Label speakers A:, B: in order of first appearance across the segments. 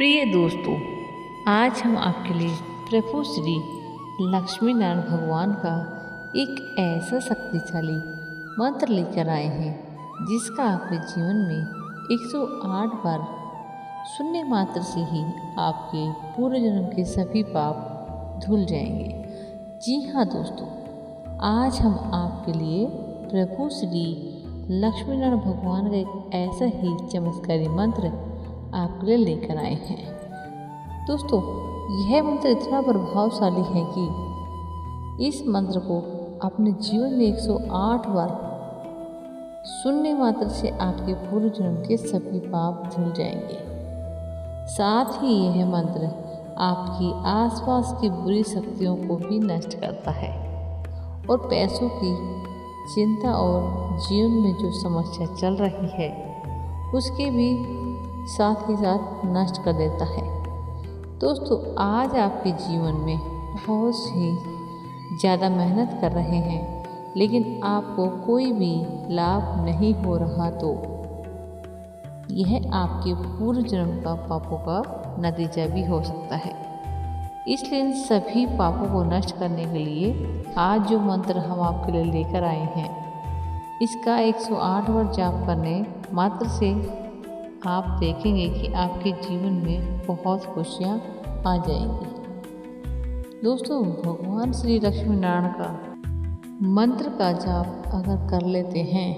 A: प्रिय दोस्तों, आज हम आपके लिए प्रभु श्री लक्ष्मी नारायण भगवान का एक ऐसा शक्तिशाली मंत्र लेकर आए हैं जिसका आपके जीवन में 108 बार सुनने मात्र से ही आपके पूर्व जन्म के सभी पाप धुल जाएंगे। जी हाँ दोस्तों, आज हम आपके लिए प्रभु श्री लक्ष्मी नारायण भगवान का एक ऐसा ही चमत्कारी मंत्र आपके लिए लेकर आए हैं। दोस्तों, यह मंत्र इतना प्रभावशाली है कि इस मंत्र को अपने जीवन में 108 बार सुनने मात्र से आपके पूर्व जन्म के सभी पाप धुल जाएंगे। साथ ही यह मंत्र आपकी आसपास की बुरी शक्तियों को भी नष्ट करता है और पैसों की चिंता और जीवन में जो समस्या चल रही है उसके भी साथ ही साथ नष्ट कर देता है। दोस्तों, आज आपके जीवन में बहुत ही ज़्यादा मेहनत कर रहे हैं लेकिन आपको कोई भी लाभ नहीं हो रहा, तो यह आपके पूर्व जन्म का पापों का नतीजा भी हो सकता है। इसलिए इन सभी पापों को नष्ट करने के लिए आज जो मंत्र हम आपके लिए लेकर आए हैं, इसका 108 बार जाप करने मात्र से आप देखेंगे कि आपके जीवन में बहुत खुशियाँ आ जाएंगी। दोस्तों, भगवान श्री लक्ष्मी नारायण का मंत्र का जाप अगर कर लेते हैं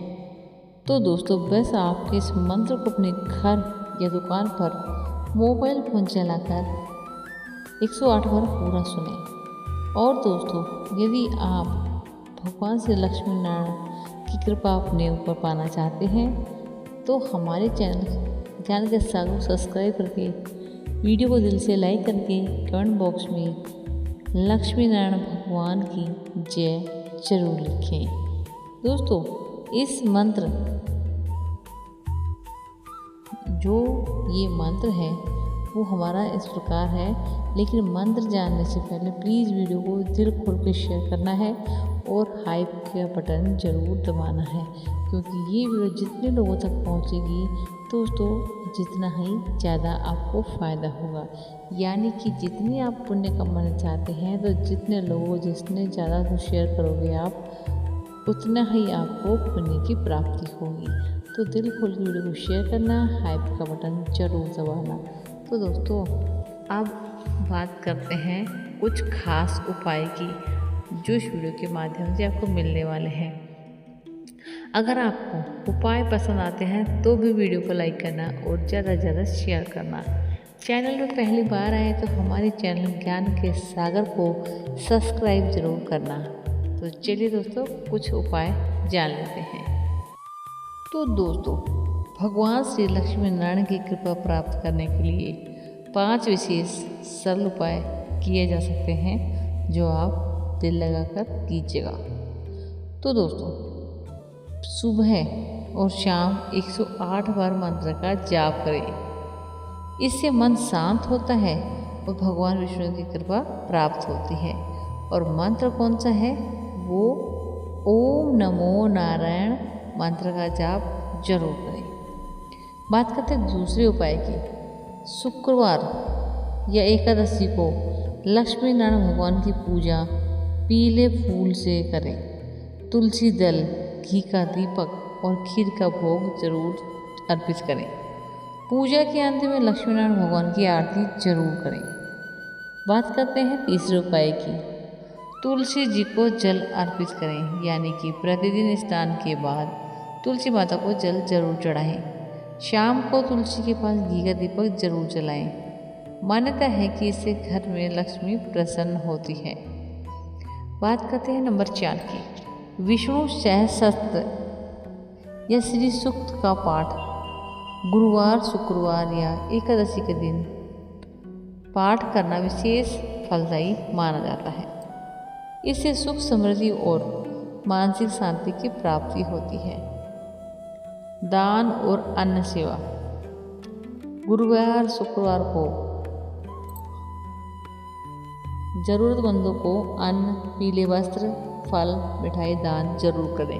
A: तो दोस्तों बस आपके इस मंत्र को अपने घर या दुकान पर मोबाइल फ़ोन चलाकर 108 बार पूरा सुने। और दोस्तों, यदि आप भगवान श्री लक्ष्मी नारायण की कृपा अपने ऊपर पाना चाहते हैं तो हमारे चैनल के साथ सब्सक्राइब करके वीडियो को दिल से लाइक करके कमेंट बॉक्स में लक्ष्मी नारायण भगवान की जय जरूर लिखें। दोस्तों, इस मंत्र जो ये मंत्र है वो हमारा इस प्रकार है, लेकिन मंत्र जानने से पहले प्लीज़ वीडियो को दिल खोल के शेयर करना है और हाइप का बटन ज़रूर दबाना है, क्योंकि ये वीडियो जितने लोगों तक पहुंचेगी दोस्तों जितना ही ज़्यादा आपको फ़ायदा होगा। यानी कि जितनी आप पुण्य कमाना चाहते हैं तो जितने ज़्यादा को शेयर करोगे आप उतना ही आपको पुण्य की प्राप्ति होगी। तो दिल खोल के वीडियो को शेयर करना, हाइप का बटन ज़रूर दबाना। तो दोस्तों, अब बात करते हैं कुछ खास उपाय की जो इस वीडियो के माध्यम से आपको मिलने वाले हैं। अगर आपको उपाय पसंद आते हैं तो भी वीडियो को लाइक करना और ज़्यादा से ज़्यादा शेयर करना। चैनल में पहली बार आए तो हमारे चैनल ज्ञान के सागर को सब्सक्राइब ज़रूर करना। तो चलिए दोस्तों, कुछ उपाय जान लेते हैं। तो दोस्तों, भगवान श्री लक्ष्मी नारायण की कृपा प्राप्त करने के लिए 5 विशेष सरल उपाय किए जा सकते हैं जो आप दिल लगाकर कीजिएगा। तो दोस्तों, सुबह और शाम 108 बार मंत्र का जाप करें। इससे मन शांत होता है और भगवान विष्णु की कृपा प्राप्त होती है। और मंत्र कौन सा है? वो ओम नमो नारायण मंत्र का जाप जरूर करें। बात करते हैं दूसरे उपाय की। शुक्रवार या एकादशी को लक्ष्मी नारायण भगवान की पूजा पीले फूल से करें। तुलसी दल, घी का दीपक और खीर का भोग जरूर अर्पित करें। पूजा के अंत में लक्ष्मी नारायण भगवान की आरती जरूर करें। बात करते हैं तीसरे उपाय की। तुलसी जी को जल अर्पित करें, यानी कि प्रतिदिन स्नान के बाद तुलसी माता को जल जरूर चढ़ाएं। शाम को तुलसी के पास घी का दीपक जरूर जलाएं। मान्यता है कि इससे घर में लक्ष्मी प्रसन्न होती है। बात करते हैं नंबर 4 की। विष्णु सहस्त्र या श्री सूक्त का पाठ गुरुवार, शुक्रवार या एकादशी के दिन पाठ करना विशेष फलदायी माना जाता है। इससे सुख, समृद्धि और मानसिक शांति की प्राप्ति होती है। दान और अन्न सेवा। गुरुवार, शुक्रवार को जरूरतमंदों को अन्न, पीले वस्त्र, फल, मिठाई दान जरूर करें।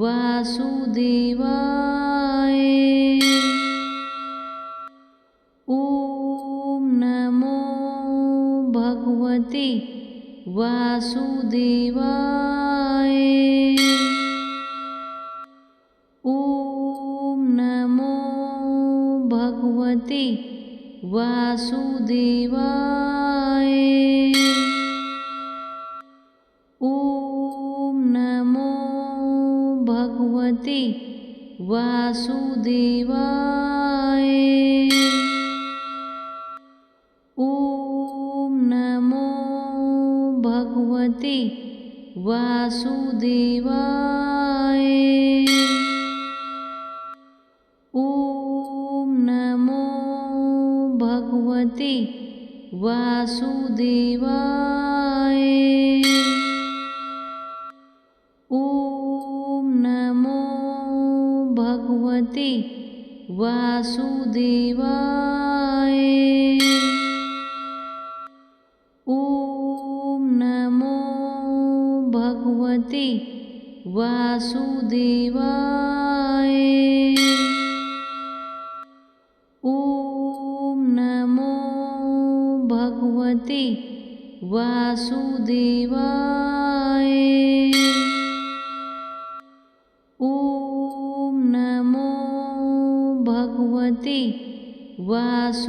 A: वासुदेवाय। ॐ नमो भगवते वासुदेवाय। ॐ नमो भगवते वासुदेवाय। ॐ नमो भगवते वासुदेवाय। ॐ नमो भगवते वासुदेवाय। ॐ नमो भगवते वासुदेवाय। ॐ नमो भगवते वासुदेवाय। ॐ नमो भगवते वासुदेवाय। ॐ नमो भगवते वासुदेवाय। ॐ नमो भगवते वासुदेवाय।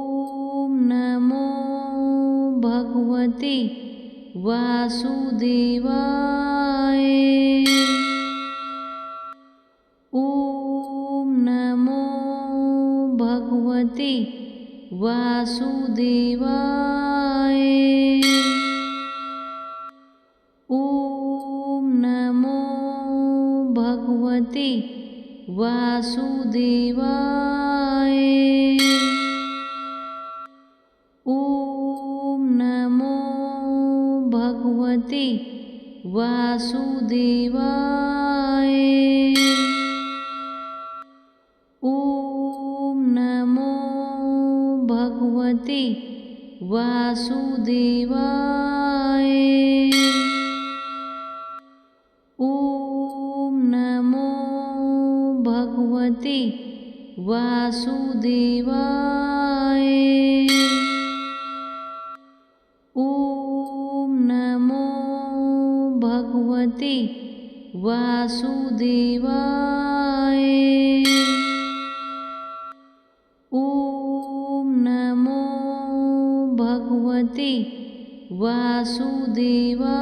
A: ॐ नमो भगवते वासुदेवाय। ॐ नमो भगवते वासुदेवाय। ॐ नमो भगवते वासुदेवाय। ॐ नमो भगवते वासुदेवाय। ॐ नमो भगवते वासुदेवाय। ॐ नमो भगवते वासुदेवाय। ॐ नमो भगवते वासुदेवाय। ॐ नमो भगवते वासुदेवाय।